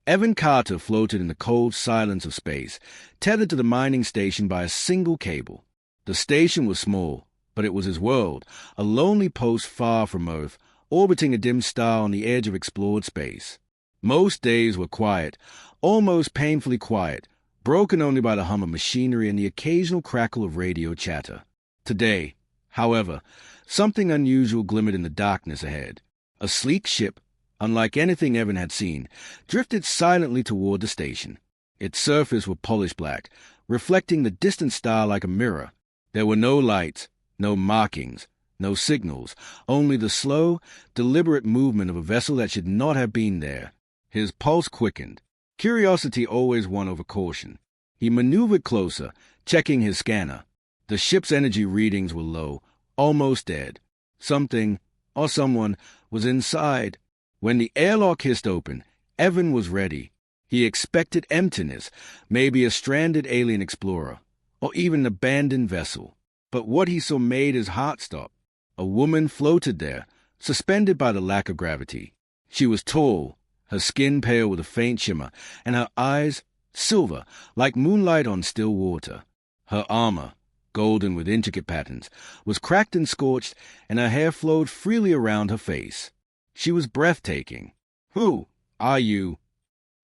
Evan Carter floated in the cold silence of space, tethered to the mining station by a single cable. The station was small, but it was his world, a lonely post far from Earth, orbiting a dim star on the edge of explored space. Most days were quiet, almost painfully quiet, broken only by the hum of machinery and the occasional crackle of radio chatter. Today, however, something unusual glimmered in the darkness ahead. A sleek ship, unlike anything Evan had seen, drifted silently toward the station. Its surface was polished black, reflecting the distant star like a mirror. There were no lights, no markings, no signals, only the slow, deliberate movement of a vessel that should not have been there. His pulse quickened. Curiosity always won over caution. He maneuvered closer, checking his scanner. The ship's energy readings were low, almost dead. Something, or someone, was inside. When the airlock hissed open, Evan was ready. He expected emptiness, maybe a stranded alien explorer, or even an abandoned vessel. But what he saw made his heart stop. A woman floated there, suspended by the lack of gravity. She was tall, her skin pale with a faint shimmer, and her eyes silver, like moonlight on still water. Her armor, golden with intricate patterns, was cracked and scorched, and her hair flowed freely around her face. She was breathtaking. "Who are you?"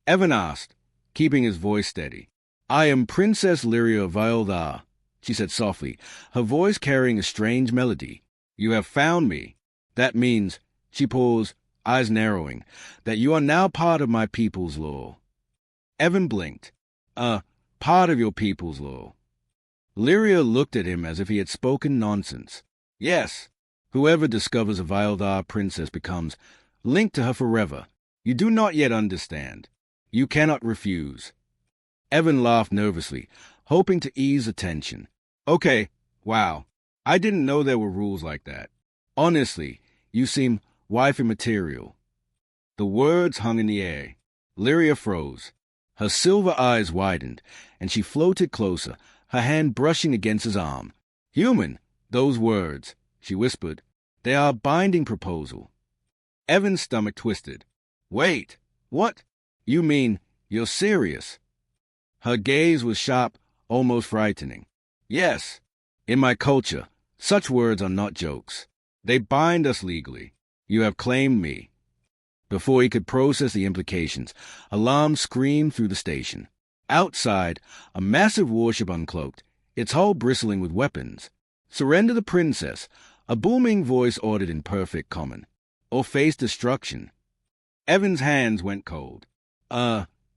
Evan asked, keeping his voice steady. "I am Princess Lyria Valdar," she said softly, her voice carrying a strange melody. "You have found me. That means," she paused, eyes narrowing, "that you are now part of my people's law." Evan blinked. Part of your people's law." Lyria looked at him as if he had spoken nonsense. "Yes. Whoever discovers a Valdar princess becomes linked to her forever. You do not yet understand. You cannot refuse." Evan laughed nervously, hoping to ease the tension. "Okay, wow. I didn't know there were rules like that. Honestly, you seem wifey material." The words hung in the air. Lyria froze. Her silver eyes widened, and she floated closer, her hand brushing against his arm. "Human, those words," she whispered. "They are a binding proposal." Evan's stomach twisted. "Wait, what? You mean you're serious?" Her gaze was sharp, almost frightening. "Yes. In my culture, such words are not jokes. They bind us legally. You have claimed me." Before he could process the implications, alarm screamed through the station. Outside, a massive warship uncloaked, its hull bristling with weapons. "Surrender the princess," a booming voice ordered in perfect common, "or face destruction." Evan's hands went cold.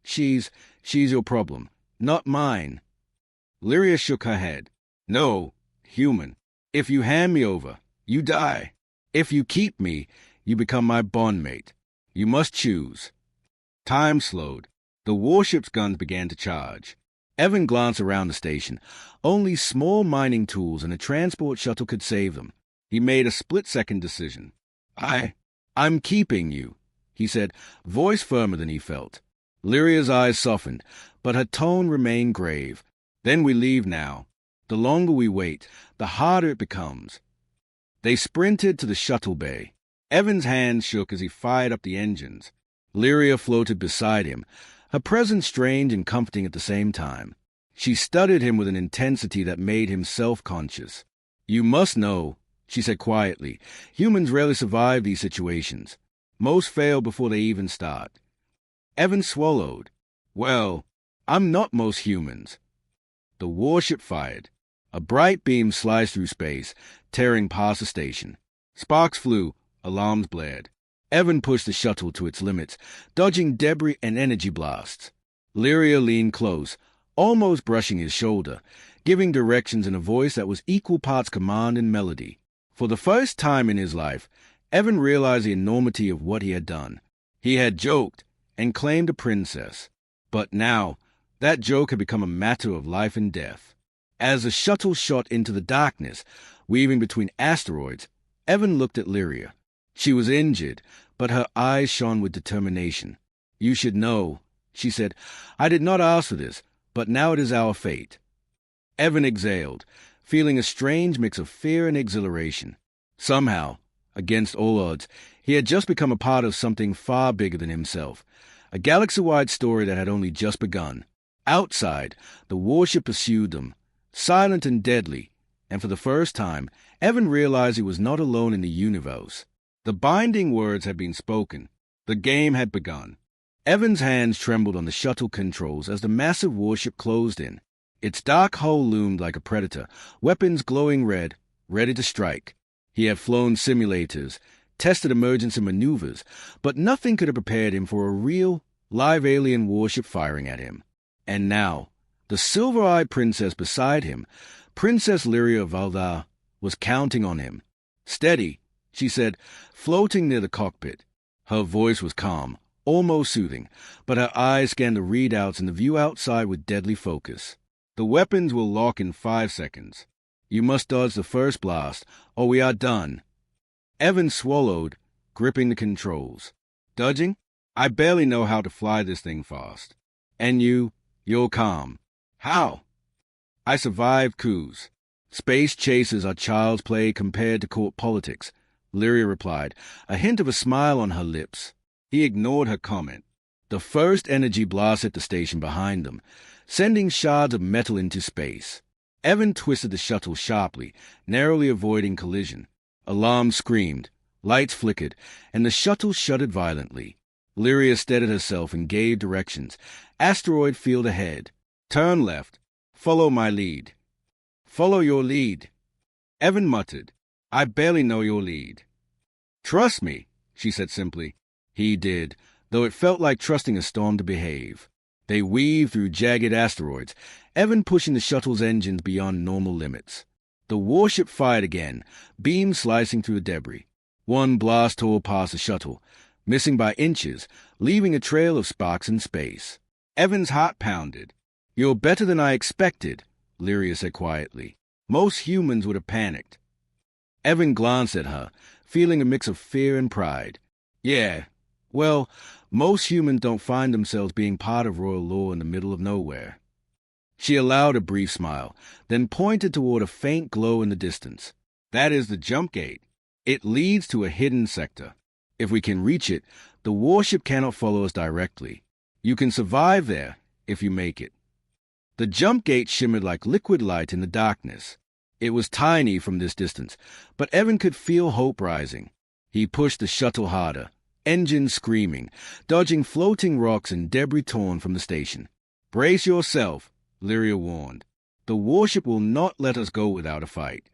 She's your problem, not mine." Lyria shook her head. "No, human. If you hand me over, you die. If you keep me, you become my bondmate. You must choose." Time slowed. The warship's guns began to charge. Evan glanced around the station. Only small mining tools and a transport shuttle could save them. He made a split-second decision. I'm keeping you," he said, voice firmer than he felt. Lyria's eyes softened, but her tone remained grave. "Then we leave now. The longer we wait, the harder it becomes." They sprinted to the shuttle bay. Evan's hands shook as he fired up the engines. Lyria floated beside him, her presence strange and comforting at the same time. She studied him with an intensity that made him self-conscious. "You must know," she said quietly, "humans rarely survive these situations. Most fail before they even start." Evan swallowed. "Well, I'm not most humans." The warship fired. A bright beam sliced through space, tearing past the station. Sparks flew, alarms blared. Evan pushed the shuttle to its limits, dodging debris and energy blasts. Lyria leaned close, almost brushing his shoulder, giving directions in a voice that was equal parts command and melody. For the first time in his life, Evan realized the enormity of what he had done. He had joked and claimed a princess. But now, that joke had become a matter of life and death. As the shuttle shot into the darkness, weaving between asteroids, Evan looked at Lyria. She was injured, but her eyes shone with determination. "You should know," she said. "I did not ask for this, but now it is our fate." Evan exhaled, feeling a strange mix of fear and exhilaration. Somehow, against all odds, he had just become a part of something far bigger than himself, A galaxy-wide story that had only just begun. Outside, the warship pursued them, silent and deadly, and for the first time, Evan realized he was not alone in the universe. The binding words had been spoken. The game had begun. Evan's hands trembled on the shuttle controls as the massive warship closed in. Its dark hull loomed like a predator, weapons glowing red, ready to strike. He had flown simulators, tested emergency maneuvers, but nothing could have prepared him for a real, live alien warship firing at him. And now, the silver-eyed princess beside him, Princess Lyria Valdar, was counting on him. "Steady," she said, floating near the cockpit. Her voice was calm, almost soothing, but her eyes scanned the readouts and the view outside with deadly focus. "The weapons will lock in 5 seconds. You must dodge the first blast, or we are done." Evan swallowed, gripping the controls. "Dodging? I barely know how to fly this thing fast. And you're calm. How?" "I survived coups. Space chases are child's play compared to court politics," Lyria replied, a hint of a smile on her lips. He ignored her comment. The first energy blast hit the station behind them, sending shards of metal into space. Evan twisted the shuttle sharply, narrowly avoiding collision. Alarms screamed, lights flickered, and the shuttle shuddered violently. Lyria steadied herself and gave directions. "Asteroid field ahead. Turn left. Follow my lead." "Follow your lead," Evan muttered. "I barely know your lead." "Trust me," she said simply. He did, though it felt like trusting a storm to behave. They weaved through jagged asteroids, Evan pushing the shuttle's engines beyond normal limits. The warship fired again, beams slicing through the debris. One blast tore past the shuttle, missing by inches, leaving a trail of sparks in space. Evan's heart pounded. "You're better than I expected," Lyria said quietly. "Most humans would have panicked." Evan glanced at her, feeling a mix of fear and pride. "Yeah, well, most humans don't find themselves being part of royal law in the middle of nowhere." She allowed a brief smile, then pointed toward a faint glow in the distance. "That is the jump gate. It leads to a hidden sector. If we can reach it, the warship cannot follow us directly. You can survive there if you make it." The jump gate shimmered like liquid light in the darkness. It was tiny from this distance, but Evan could feel hope rising. He pushed the shuttle harder, engines screaming, dodging floating rocks and debris torn from the station. "Brace yourself," Lyria warned. "The warship will not let us go without a fight."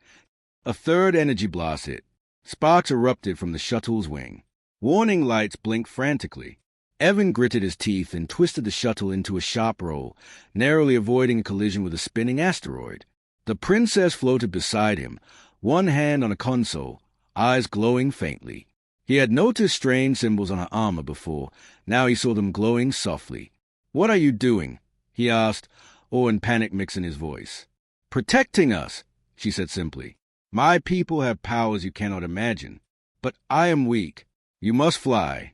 A third energy blast hit. Sparks erupted from the shuttle's wing. Warning lights blinked frantically. Evan gritted his teeth and twisted the shuttle into a sharp roll, narrowly avoiding a collision with a spinning asteroid. The princess floated beside him, one hand on a console, eyes glowing faintly. He had noticed strange symbols on her armor before. Now he saw them glowing softly. "What are you doing?" he asked, awe and panic mixing his voice. "Protecting us," she said simply. "My people have powers you cannot imagine. But I am weak. You must fly."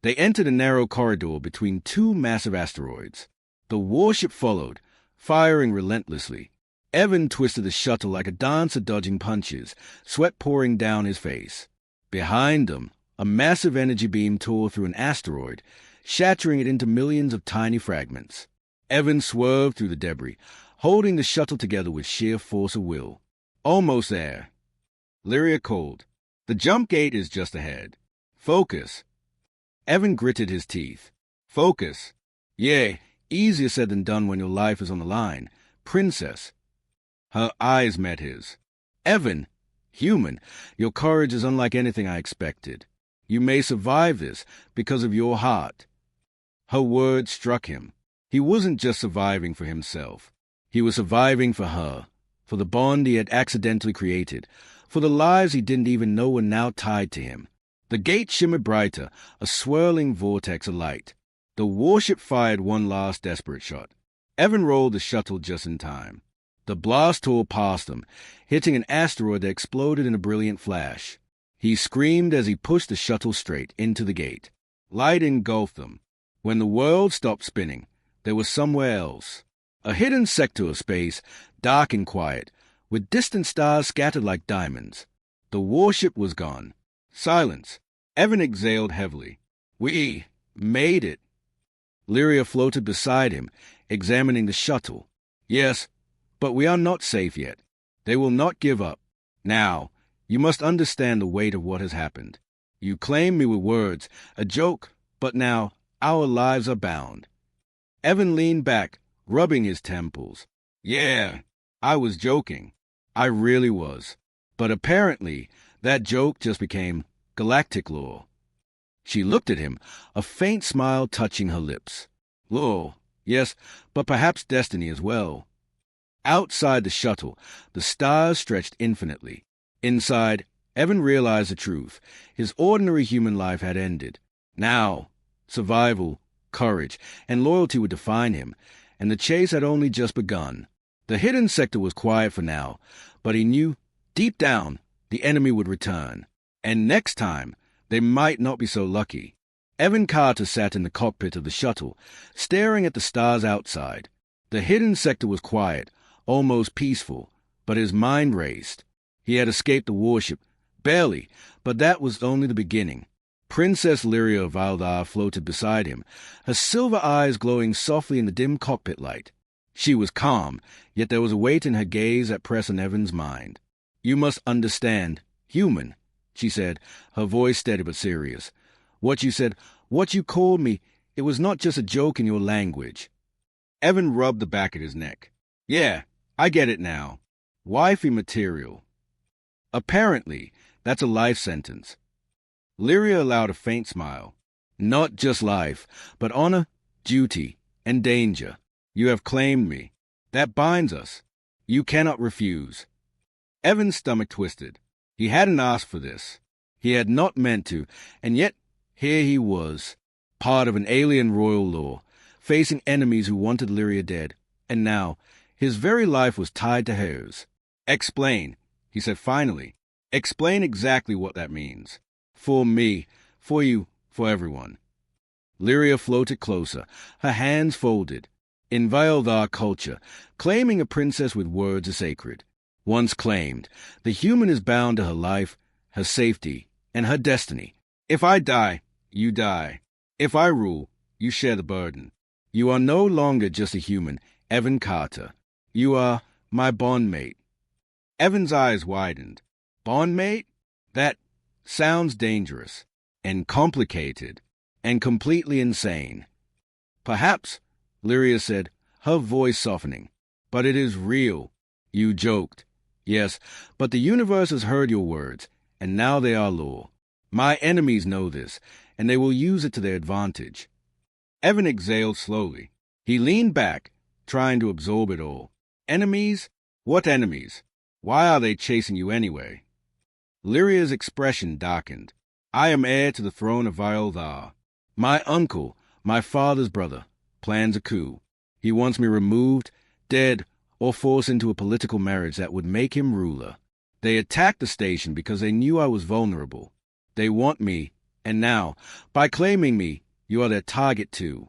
They entered a narrow corridor between two massive asteroids. The warship followed, firing relentlessly. Evan twisted the shuttle like a dancer dodging punches, sweat pouring down his face. Behind them, a massive energy beam tore through an asteroid, shattering it into millions of tiny fragments. Evan swerved through the debris, holding the shuttle together with sheer force of will. "Almost there." Lyria called. "The jump gate is just ahead. Focus." Evan gritted his teeth. "Focus. Yeah, easier said than done when your life is on the line. Princess." Her eyes met his. "Evan, human, your courage is unlike anything I expected. You may survive this because of your heart." Her words struck him. He wasn't just surviving for himself. He was surviving for her, for the bond he had accidentally created, for the lives he didn't even know were now tied to him. The gate shimmered brighter, a swirling vortex of light. The warship fired one last desperate shot. Evan rolled the shuttle just in time. The blast tore past them, hitting an asteroid that exploded in a brilliant flash. He screamed as he pushed the shuttle straight into the gate. Light engulfed them. When the world stopped spinning, they were somewhere else. A hidden sector of space, dark and quiet, with distant stars scattered like diamonds. The warship was gone. Silence. Evan exhaled heavily. "We made it," Lyria floated beside him, examining the shuttle. Yes, but we are not safe yet. They will not give up. Now, you must understand the weight of what has happened. You claimed me with words, a joke, but now our lives are bound. Evan leaned back, rubbing his temples. Yeah, I was joking. I really was. But apparently, that joke just became galactic law. She looked at him, a faint smile touching her lips. Law, yes, but perhaps destiny as well. Outside the shuttle, the stars stretched infinitely. Inside, Evan realized the truth. His ordinary human life had ended. Now, survival, courage, and loyalty would define him, and the chase had only just begun. The hidden sector was quiet for now, but he knew, deep down, the enemy would return. And next time, they might not be so lucky. Evan Carter sat in the cockpit of the shuttle, staring at the stars outside. The hidden sector was quiet, almost peaceful, but his mind raced. He had escaped the warship, barely, but that was only the beginning. Princess Lyria of Valdar floated beside him, her silver eyes glowing softly in the dim cockpit light. She was calm, yet there was a weight in her gaze that pressed on Evan's mind. You must understand, human, she said, her voice steady but serious. What you said, what you called me, it was not just a joke in your language. Evan rubbed the back of his neck. Yeah, I get it now. Wifey material. Apparently, that's a life sentence. Lyria allowed a faint smile. Not just life, but honor, duty, and danger. You have claimed me. That binds us. You cannot refuse. Evan's stomach twisted. He hadn't asked for this. He had not meant to, and yet here he was, part of an alien royal law, facing enemies who wanted Lyria dead, and now his very life was tied to hers. Explain, he said finally. Explain exactly what that means. For me, for you, for everyone. Lyria floated closer, her hands folded. In Valdar culture, claiming a princess with words is sacred. Once claimed, the human is bound to her life, her safety, and her destiny. If I die, you die. If I rule, you share the burden. You are no longer just a human, Evan Carter. You are my bondmate. Evan's eyes widened. Bondmate? That sounds dangerous, and complicated, and completely insane. Perhaps, Lyria said, her voice softening. But it is real. You joked. Yes, but the universe has heard your words, and now they are law. My enemies know this, and they will use it to their advantage. Evan exhaled slowly. He leaned back, trying to absorb it all. Enemies? What enemies? Why are they chasing you anyway? Lyria's expression darkened. I am heir to the throne of Valdar. My uncle, my father's brother, plans a coup. He wants me removed, dead, or forced into a political marriage that would make him ruler. They attacked the station because they knew I was vulnerable. They want me, and now, by claiming me, you are their target too.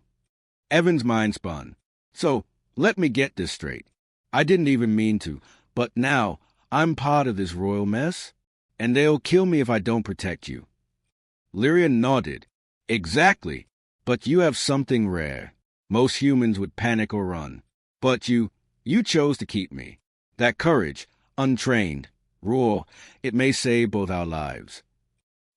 Evan's mind spun. So, let me get this straight. I didn't even mean to, but now I'm part of this royal mess, and they'll kill me if I don't protect you. Lyria nodded. Exactly, but you have something rare. Most humans would panic or run. But you chose to keep me. That courage, untrained, raw, it may save both our lives.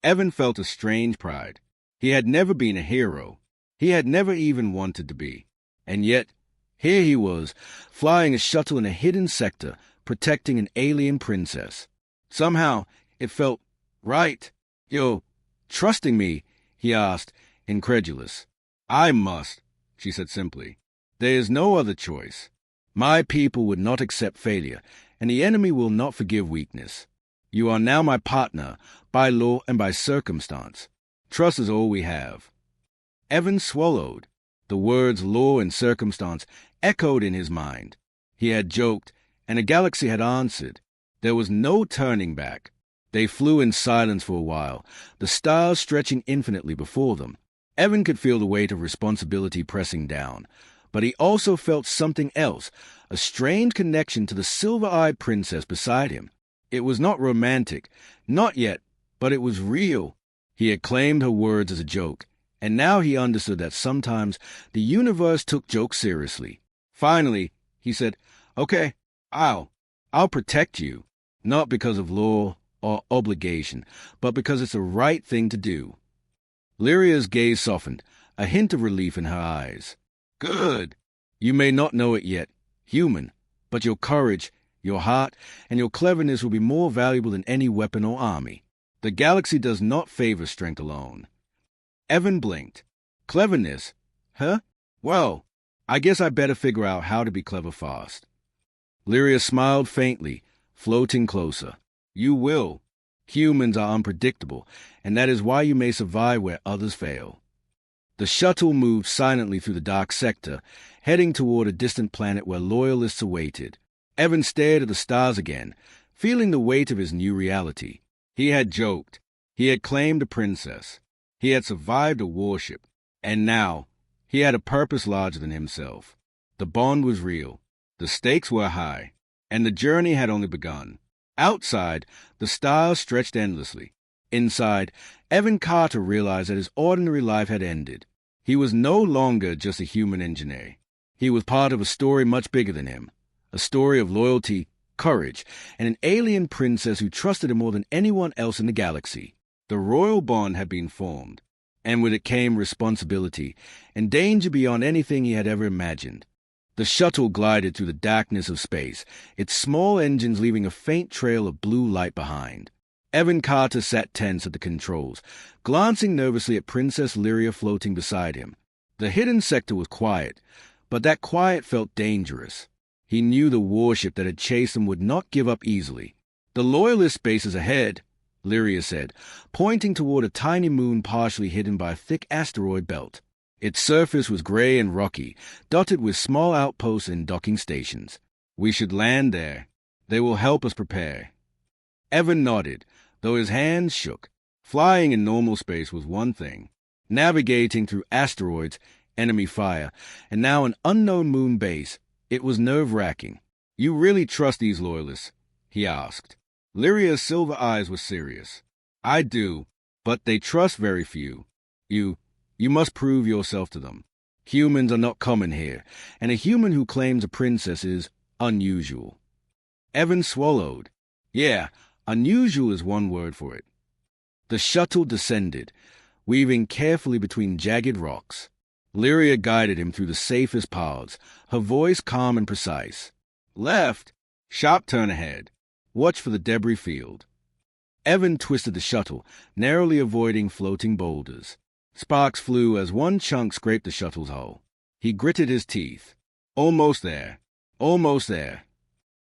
Evan felt a strange pride. He had never been a hero. He had never even wanted to be. And yet, here he was, flying a shuttle in a hidden sector, protecting an alien princess. Somehow, it felt right. You're trusting me? He asked, incredulous. I must, she said simply. There is no other choice. My people would not accept failure, and the enemy will not forgive weakness. You are now my partner, by law and by circumstance. Trust is all we have. Evan swallowed. The words law and circumstance echoed in his mind. He had joked, and a galaxy had answered. There was no turning back. They flew in silence for a while, the stars stretching infinitely before them. Evan could feel the weight of responsibility pressing down, but he also felt something else, a strange connection to the silver-eyed princess beside him. It was not romantic, not yet, but it was real. He had claimed her words as a joke, And now he understood that sometimes the universe took jokes seriously. Finally, he said, "Okay, I'll protect you, not because of law or obligation, but because it's the right thing to do." Lyria's gaze softened, a hint of relief in her eyes. "Good. You may not know it yet, human, but your courage, your heart, and your cleverness will be more valuable than any weapon or army. The galaxy does not favor strength alone." Evan blinked. "Cleverness? Huh? Well, I guess I better figure out how to be clever fast." Lyria smiled faintly, floating closer. "You will. Humans are unpredictable, and that is why you may survive where others fail." The shuttle moved silently through the dark sector, heading toward a distant planet where loyalists awaited. Evan stared at the stars again, feeling the weight of his new reality. He had joked. He had claimed a princess. He had survived a warship. And now, he had a purpose larger than himself. The bond was real. The stakes were high. And the journey had only begun. Outside, the stars stretched endlessly. Inside, Evan Carter realized that his ordinary life had ended. He was no longer just a human engineer. He was part of a story much bigger than him. A story of loyalty, courage, and an alien princess who trusted him more than anyone else in the galaxy. The royal bond had been formed, and with it came responsibility and danger beyond anything he had ever imagined. The shuttle glided through the darkness of space, its small engines leaving a faint trail of blue light behind. Evan Carter sat tense at the controls, glancing nervously at Princess Lyria floating beside him. The hidden sector was quiet, but that quiet felt dangerous. He knew the warship that had chased them would not give up easily. "The Loyalist base is ahead," Lyria said, pointing toward a tiny moon partially hidden by a thick asteroid belt. Its surface was gray and rocky, dotted with small outposts and docking stations. "We should land there. They will help us prepare." Evan nodded, though his hands shook. Flying in normal space was one thing. Navigating through asteroids, enemy fire, and now an unknown moon base, it was nerve-wracking. "You really trust these loyalists?" he asked. Lyria's silver eyes were serious. "I do, but they trust very few. You must prove yourself to them. Humans are not common here, and a human who claims a princess is unusual." Evan swallowed. "Yeah, unusual is one word for it." The shuttle descended, weaving carefully between jagged rocks. Lyria guided him through the safest paths, her voice calm and precise. "Left, sharp turn ahead. Watch for the debris field." Evan twisted the shuttle, narrowly avoiding floating boulders. Sparks flew as one chunk scraped the shuttle's hull. He gritted his teeth. Almost there. Almost there.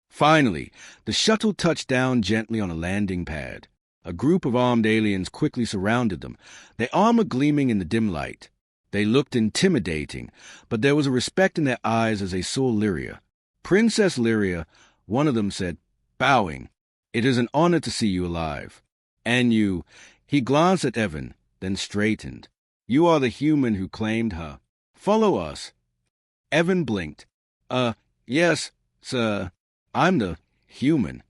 Finally, the shuttle touched down gently on a landing pad. A group of armed aliens quickly surrounded them, their armor gleaming in the dim light. They looked intimidating, but there was a respect in their eyes as they saw Lyria. "Princess Lyria," one of them said, bowing, "it is an honor to see you alive. And you," he glanced at Evan, then straightened. "You are the human who claimed her. Follow us." Evan blinked. Yes, sir. I'm the human."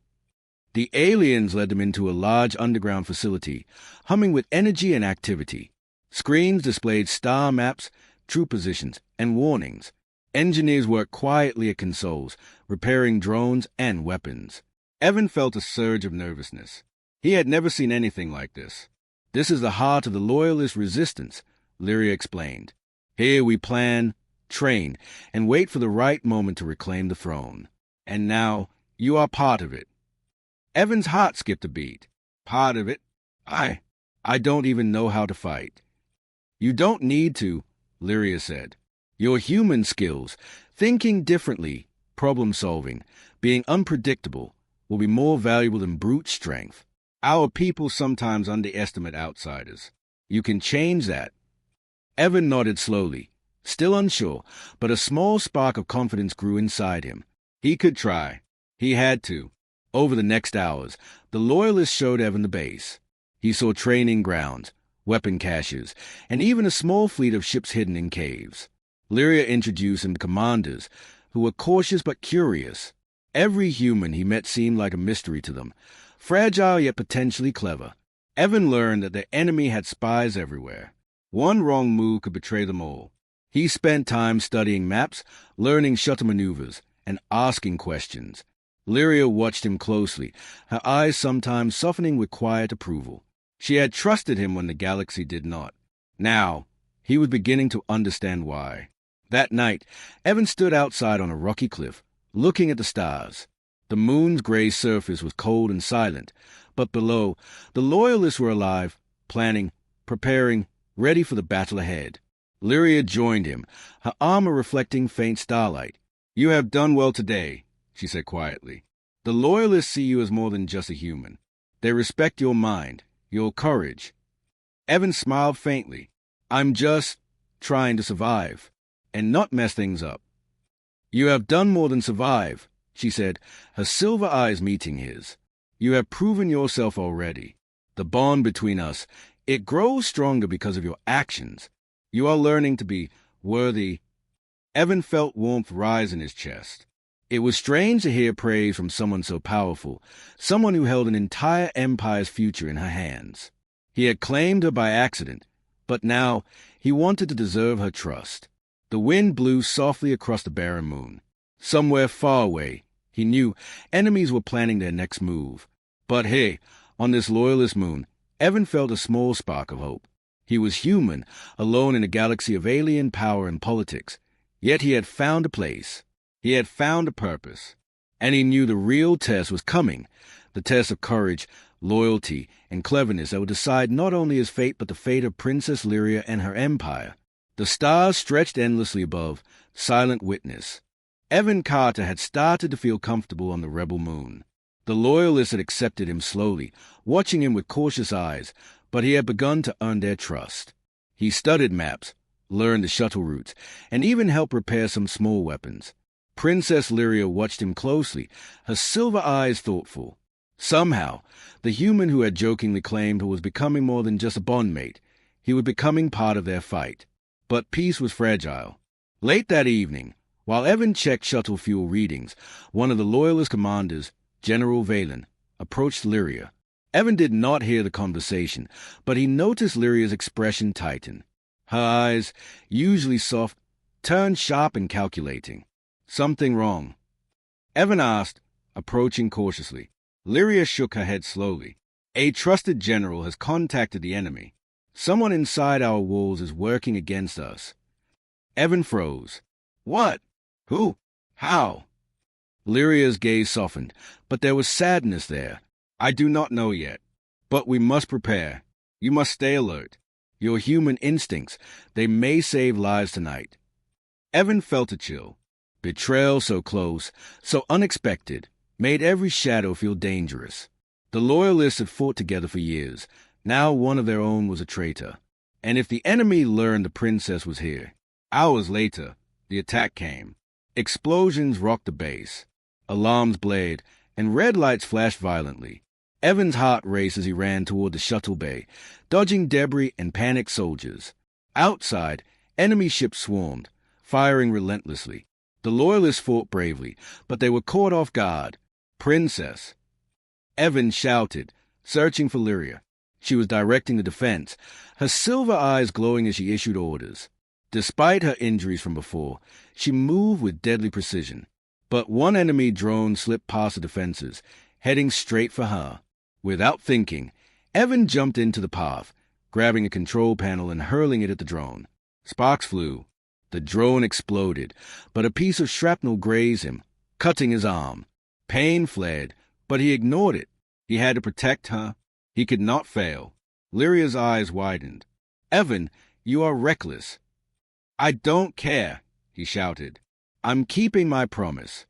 The aliens led them into a large underground facility, humming with energy and activity. Screens displayed star maps, troop positions, and warnings. Engineers worked quietly at consoles, repairing drones and weapons. Evan felt a surge of nervousness. He had never seen anything like this. "This is the heart of the Loyalist resistance," Lyria explained. "Here we plan, train, and wait for the right moment to reclaim the throne. And now, you are part of it." Evan's heart skipped a beat. "Part of it? I don't even know how to fight." "You don't need to," Lyria said. "Your human skills, thinking differently, problem-solving, being unpredictable, will be more valuable than brute strength. Our people sometimes underestimate outsiders. You can change that." Evan nodded slowly, still unsure, but a small spark of confidence grew inside him. He could try. He had to. Over the next hours, the Loyalists showed Evan the base. He saw training grounds, weapon caches, and even a small fleet of ships hidden in caves. Lyria introduced him to commanders, who were cautious but curious. Every human he met seemed like a mystery to them, fragile yet potentially clever. Evan learned that their enemy had spies everywhere. One wrong move could betray them all. He spent time studying maps, learning shuttle maneuvers, and asking questions. Lyria watched him closely, her eyes sometimes softening with quiet approval. She had trusted him when the galaxy did not. Now, he was beginning to understand why. That night, Evan stood outside on a rocky cliff, looking at the stars. The moon's gray surface was cold and silent, but below, the Loyalists were alive, planning, preparing, ready for the battle ahead. Lyria joined him, her armor reflecting faint starlight. "You have done well today," she said quietly. "The Loyalists see you as more than just a human. They respect your mind, your courage." Evan smiled faintly. "I'm just trying to survive, and not mess things up." "You have done more than survive," she said, her silver eyes meeting his. "You have proven yourself already. The bond between us, it grows stronger because of your actions. You are learning to be worthy." Evan felt warmth rise in his chest. It was strange to hear praise from someone so powerful, someone who held an entire empire's future in her hands. He had claimed her by accident, but now he wanted to deserve her trust. The wind blew softly across the barren moon. Somewhere far away, he knew, enemies were planning their next move. But hey, on this Loyalist moon, Evan felt a small spark of hope. He was human, alone in a galaxy of alien power and politics. Yet he had found a place. He had found a purpose. And he knew the real test was coming, the test of courage, loyalty, and cleverness that would decide not only his fate but the fate of Princess Lyria and her empire. The stars stretched endlessly above, silent witness. Evan Carter had started to feel comfortable on the rebel moon. The Loyalists had accepted him slowly, watching him with cautious eyes, but he had begun to earn their trust. He studied maps, learned the shuttle routes, and even helped repair some small weapons. Princess Lyria watched him closely, her silver eyes thoughtful. Somehow, the human who had jokingly claimed was becoming more than just a bondmate. He was becoming part of their fight. But peace was fragile. Late that evening, while Evan checked shuttle fuel readings, one of the Loyalist commanders, General Valen, approached Lyria. Evan did not hear the conversation, but he noticed Lyria's expression tighten. Her eyes, usually soft, turned sharp and calculating. "Something wrong?" Evan asked, approaching cautiously. Lyria shook her head slowly. "A trusted general has contacted the enemy. Someone inside our walls is working against us." Evan froze. "What? Who? How?" Lyria's gaze softened, but there was sadness there. "I do not know yet, but we must prepare. You must stay alert. Your human instincts, they may save lives tonight." Evan felt a chill. Betrayal so close, so unexpected, made every shadow feel dangerous. The Loyalists had fought together for years. Now one of their own was a traitor. And if the enemy learned the princess was here, hours later, the attack came. Explosions rocked the base. Alarms blared, and red lights flashed violently. Evan's heart raced as he ran toward the shuttle bay, dodging debris and panicked soldiers. Outside, enemy ships swarmed, firing relentlessly. The Loyalists fought bravely, but they were caught off guard. "Princess!" Evan shouted, searching for Lyria. She was directing the defense, her silver eyes glowing as she issued orders. Despite her injuries from before, she moved with deadly precision. But one enemy drone slipped past the defenses, heading straight for her. Without thinking, Evan jumped into the path, grabbing a control panel and hurling it at the drone. Sparks flew. The drone exploded, but a piece of shrapnel grazed him, cutting his arm. Pain flared, but he ignored it. He had to protect her. He could not fail. Lyria's eyes widened. "Evan, you are reckless." "I don't care," he shouted. "I'm keeping my promise."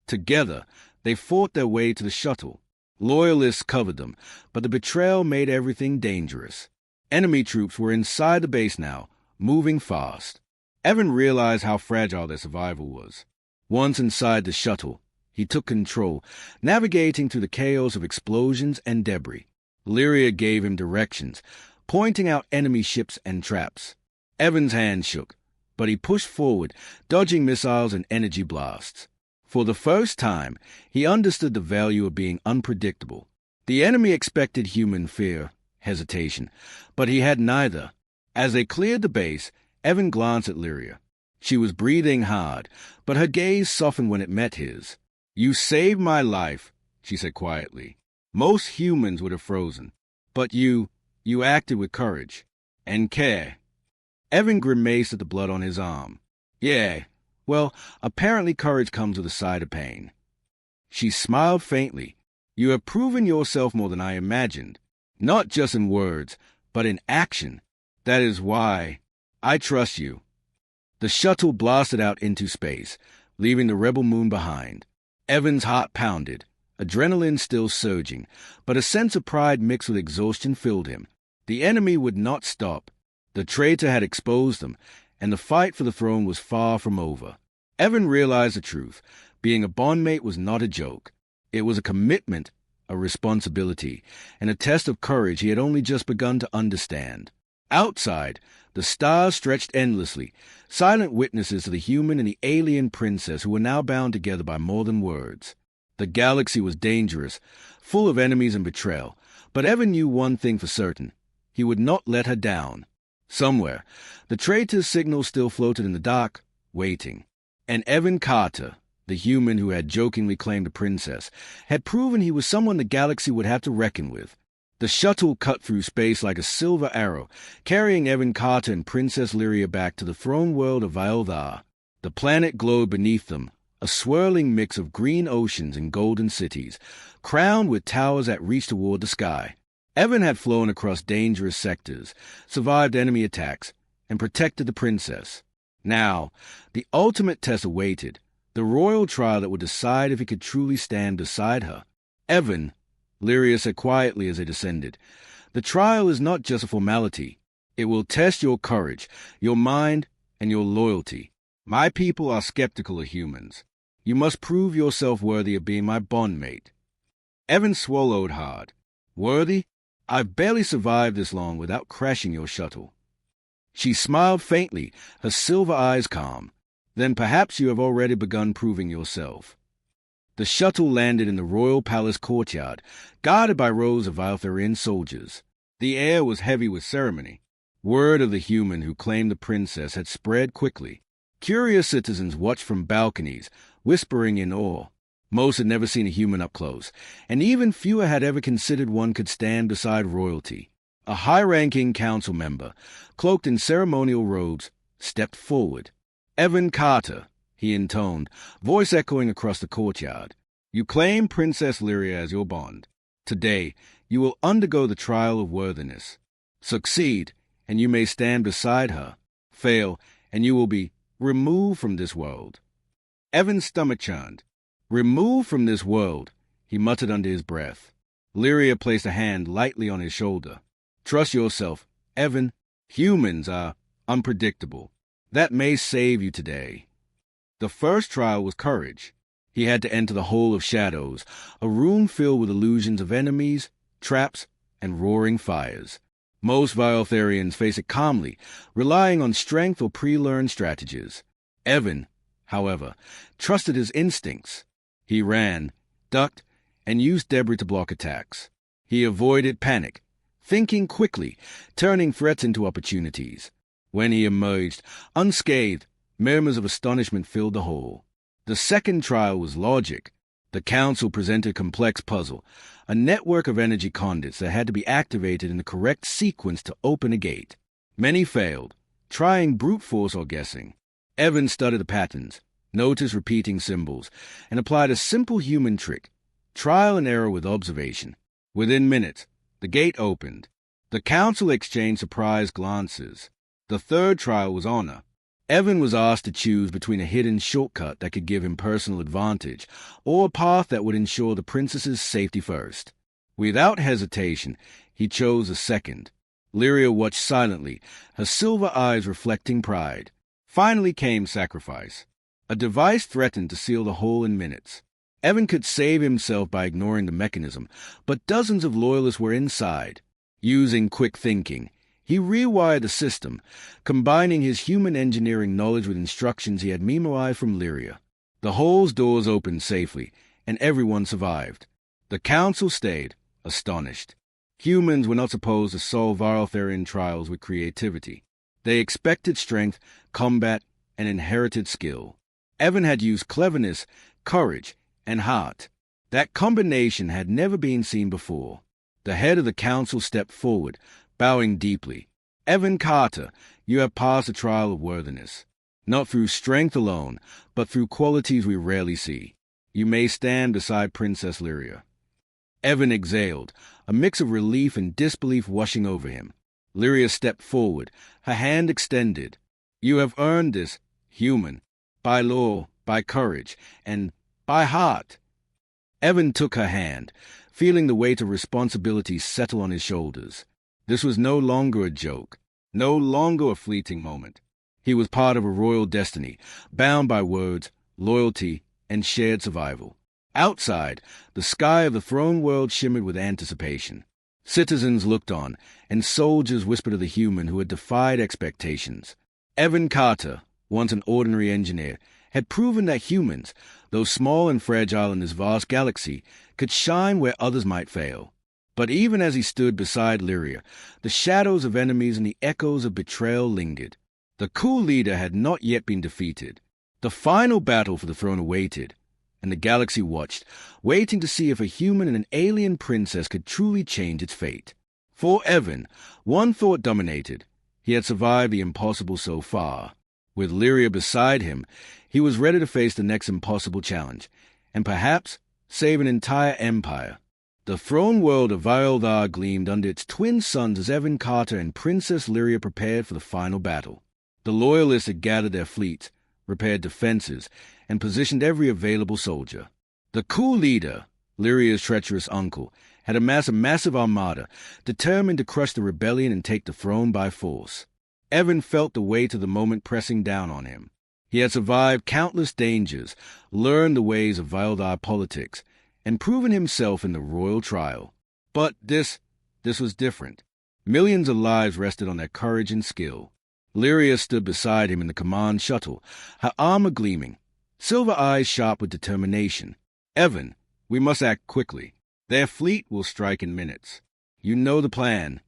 Together, they fought their way to the shuttle. Loyalists covered them, but the betrayal made everything dangerous. Enemy troops were inside the base now, moving fast. Evan realized how fragile their survival was. Once inside the shuttle, he took control, navigating through the chaos of explosions and debris. Lyria gave him directions, pointing out enemy ships and traps. Evan's hand shook, but he pushed forward, dodging missiles and energy blasts. For the first time, he understood the value of being unpredictable. The enemy expected human fear, hesitation, but he had neither. As they cleared the base, Evan glanced at Lyria. She was breathing hard, but her gaze softened when it met his. "You saved my life," she said quietly. "Most humans would have frozen. But you acted with courage. And care." Evan grimaced at the blood on his arm. "Yeah, well, apparently courage comes with a side of pain." She smiled faintly. "You have proven yourself more than I imagined. Not just in words, but in action. That is why I trust you." The shuttle blasted out into space, leaving the rebel moon behind. Evan's heart pounded, adrenaline still surging, but a sense of pride mixed with exhaustion filled him. The enemy would not stop. The traitor had exposed them, and the fight for the throne was far from over. Evan realized the truth. Being a bondmate was not a joke. It was a commitment, a responsibility, and a test of courage he had only just begun to understand. Outside, the stars stretched endlessly, silent witnesses to the human and the alien princess who were now bound together by more than words. The galaxy was dangerous, full of enemies and betrayal, but Evan knew one thing for certain. He would not let her down. Somewhere, the traitor's signal still floated in the dark, waiting. And Evan Carter, the human who had jokingly claimed the princess, had proven he was someone the galaxy would have to reckon with. The shuttle cut through space like a silver arrow, carrying Evan Carter and Princess Lyria back to the throne world of Vaildar. The planet glowed beneath them, a swirling mix of green oceans and golden cities, crowned with towers that reached toward the sky. Evan had flown across dangerous sectors, survived enemy attacks, and protected the princess. Now, the ultimate test awaited, the royal trial that would decide if he could truly stand beside her. "Evan," Lyria said quietly as they descended, "the trial is not just a formality. It will test your courage, your mind, and your loyalty. My people are skeptical of humans. You must prove yourself worthy of being my bondmate." Evan swallowed hard. "Worthy? I've barely survived this long without crashing your shuttle." She smiled faintly, her silver eyes calm. "Then perhaps you have already begun proving yourself." The shuttle landed in the royal palace courtyard, guarded by rows of Valtharian soldiers. The air was heavy with ceremony. Word of the human who claimed the princess had spread quickly. Curious citizens watched from balconies, whispering in awe. Most had never seen a human up close, and even fewer had ever considered one could stand beside royalty. A high-ranking council member, cloaked in ceremonial robes, stepped forward. "Evan Carter," he intoned, voice echoing across the courtyard. "You claim Princess Lyria as your bond. Today, you will undergo the trial of worthiness. Succeed, and you may stand beside her. Fail, and you will be removed from this world." Evan's stomach churned. "Removed from this world," he muttered under his breath. Lyria placed a hand lightly on his shoulder. "Trust yourself, Evan. Humans are unpredictable. That may save you today." The first trial was courage. He had to enter the Hole of Shadows, a room filled with illusions of enemies, traps, and roaring fires. Most Valtharians face it calmly, relying on strength or pre-learned strategies. Evan, however, trusted his instincts. He ran, ducked, and used debris to block attacks. He avoided panic, thinking quickly, turning threats into opportunities. When he emerged, unscathed, murmurs of astonishment filled the hall. The second trial was logic. The council presented a complex puzzle, a network of energy conduits that had to be activated in the correct sequence to open a gate. Many failed, trying brute force or guessing. Evan studied the patterns, noticed repeating symbols, and applied a simple human trick, trial and error with observation. Within minutes, the gate opened. The council exchanged surprised glances. The third trial was honor. Evan was asked to choose between a hidden shortcut that could give him personal advantage or a path that would ensure the princess's safety first. Without hesitation, he chose the second. Lyria watched silently, her silver eyes reflecting pride. Finally came sacrifice. A device threatened to seal the hole in minutes. Evan could save himself by ignoring the mechanism, but dozens of loyalists were inside. Using quick thinking, he rewired the system, combining his human engineering knowledge with instructions he had memorized from Lyria. The hole's doors opened safely, and everyone survived. The council stayed, astonished. Humans were not supposed to solve Valtharian trials with creativity. They expected strength, combat, and inherited skill. Evan had used cleverness, courage, and heart. That combination had never been seen before. The head of the council stepped forward, bowing deeply. Evan Carter, you have passed the trial of worthiness. Not through strength alone, but through qualities we rarely see. You may stand beside Princess Lyria. Evan exhaled, a mix of relief and disbelief washing over him. Lyria stepped forward, her hand extended. You have earned this, human, by law, by courage, and by heart. Evan took her hand, feeling the weight of responsibility settle on his shoulders. This was no longer a joke, no longer a fleeting moment. He was part of a royal destiny, bound by words, loyalty, and shared survival. Outside, the sky of the throne world shimmered with anticipation. Citizens looked on, and soldiers whispered of the human who had defied expectations. Evan Carter, once an ordinary engineer, had proven that humans, though small and fragile in this vast galaxy, could shine where others might fail. But even as he stood beside Lyria, the shadows of enemies and the echoes of betrayal lingered. The Coup leader had not yet been defeated. The final battle for the throne awaited, and the galaxy watched, waiting to see if a human and an alien princess could truly change its fate. For Evan, one thought dominated. He had survived the impossible so far. With Lyria beside him, he was ready to face the next impossible challenge, and perhaps save an entire empire. The throne world of Violdar gleamed under its twin suns as Evan Carter and Princess Lyria prepared for the final battle. The Loyalists had gathered their fleets, repaired defenses, and positioned every available soldier. The Coup leader, Lyria's treacherous uncle, had amassed a massive armada, determined to crush the rebellion and take the throne by force. Evan felt the weight of the moment pressing down on him. He had survived countless dangers, learned the ways of Violdar politics, and proven himself in the royal trial. But this was different. Millions of lives rested on their courage and skill. Lyria stood beside him in the command shuttle, her armor gleaming, silver eyes sharp with determination. Evan, we must act quickly. Their fleet will strike in minutes. You know the plan.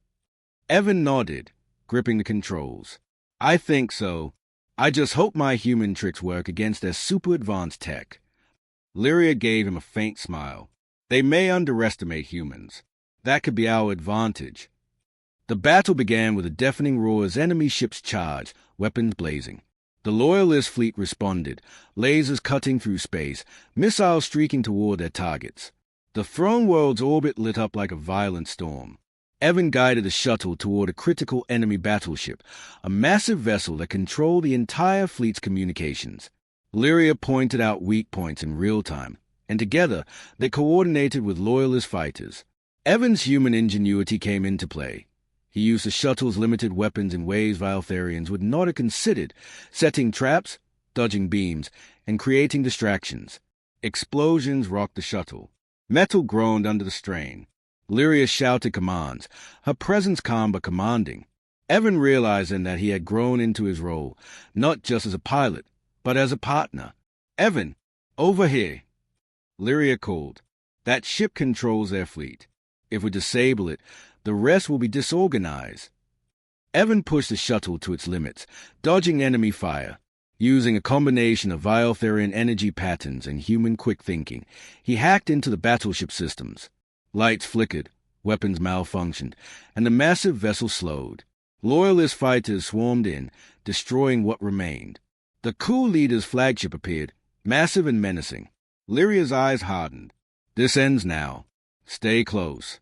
Evan nodded, gripping the controls. I think so. I just hope my human tricks work against their super-advanced tech. Lyria gave him a faint smile. They may underestimate humans. That could be our advantage. The battle began with a deafening roar as enemy ships charged, weapons blazing. The Loyalist fleet responded, lasers cutting through space, missiles streaking toward their targets. The throne world's orbit lit up like a violent storm. Evan guided the shuttle toward a critical enemy battleship, a massive vessel that controlled the entire fleet's communications. Lyria pointed out weak points in real time, and together they coordinated with Loyalist fighters. Evan's human ingenuity came into play. He used the shuttle's limited weapons in ways Valtharians would not have considered, setting traps, dodging beams, and creating distractions. Explosions rocked the shuttle. Metal groaned under the strain. Lyria shouted commands, her presence calm but commanding. Evan realized then that he had grown into his role, not just as a pilot, but as a partner. Evan, over here. Lyria called. That ship controls their fleet. If we disable it, the rest will be disorganized. Evan pushed the shuttle to its limits, dodging enemy fire. Using a combination of Valtharian energy patterns and human quick thinking, he hacked into the battleship systems. Lights flickered, weapons malfunctioned, and the massive vessel slowed. Loyalist fighters swarmed in, destroying what remained. The Coup leader's flagship appeared, massive and menacing. Lyria's eyes hardened. This ends now. Stay close.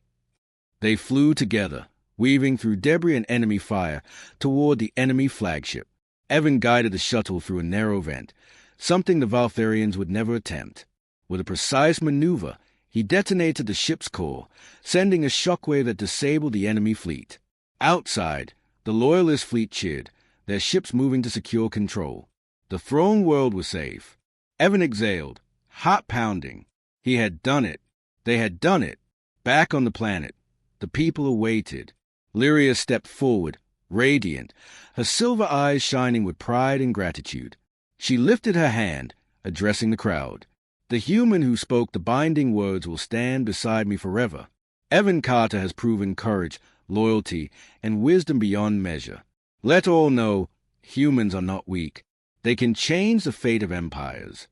They flew together, weaving through debris and enemy fire toward the enemy flagship. Evan guided the shuttle through a narrow vent, something the Valtharians would never attempt. With a precise maneuver, he detonated the ship's core, sending a shockwave that disabled the enemy fleet. Outside, the Loyalist fleet cheered, their ships moving to secure control. The throne world was safe. Evan exhaled, heart pounding. He had done it. They had done it. Back on the planet, the people awaited. Lyria stepped forward, radiant, her silver eyes shining with pride and gratitude. She lifted her hand, addressing the crowd. The human who spoke the binding words will stand beside me forever. Evan Carter has proven courage, loyalty, and wisdom beyond measure. Let all know humans are not weak. They can change the fate of empires.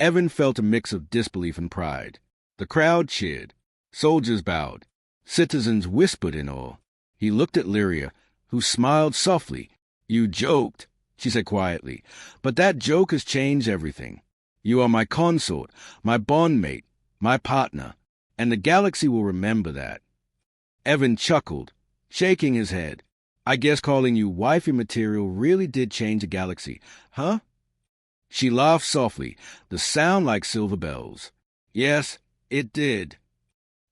Evan felt a mix of disbelief and pride. The crowd cheered. Soldiers bowed. Citizens whispered in awe. He looked at Lyria, who smiled softly. "You joked," she said quietly, "but that joke has changed everything. You are my consort, my bondmate, my partner, and the galaxy will remember that." Evan chuckled, shaking his head. "I guess calling you wifey material really did change the galaxy, huh?" She laughed softly, the sound like silver bells. "Yes, it did."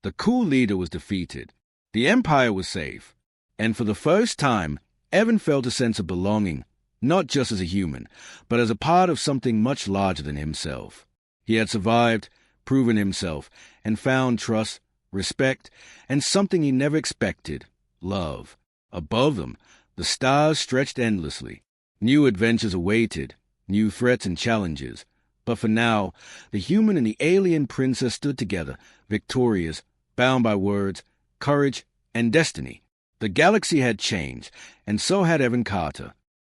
The Coup leader was defeated. The Empire was safe. And for the first time, Evan felt a sense of belonging, not just as a human, but as a part of something much larger than himself. He had survived, proven himself, and found trust, respect, and something he never expected, love. Above them, the stars stretched endlessly. New adventures awaited, new threats and challenges. But for now, the human and the alien princess stood together, victorious, bound by words, courage, and destiny. The galaxy had changed, and so had Evan Carter.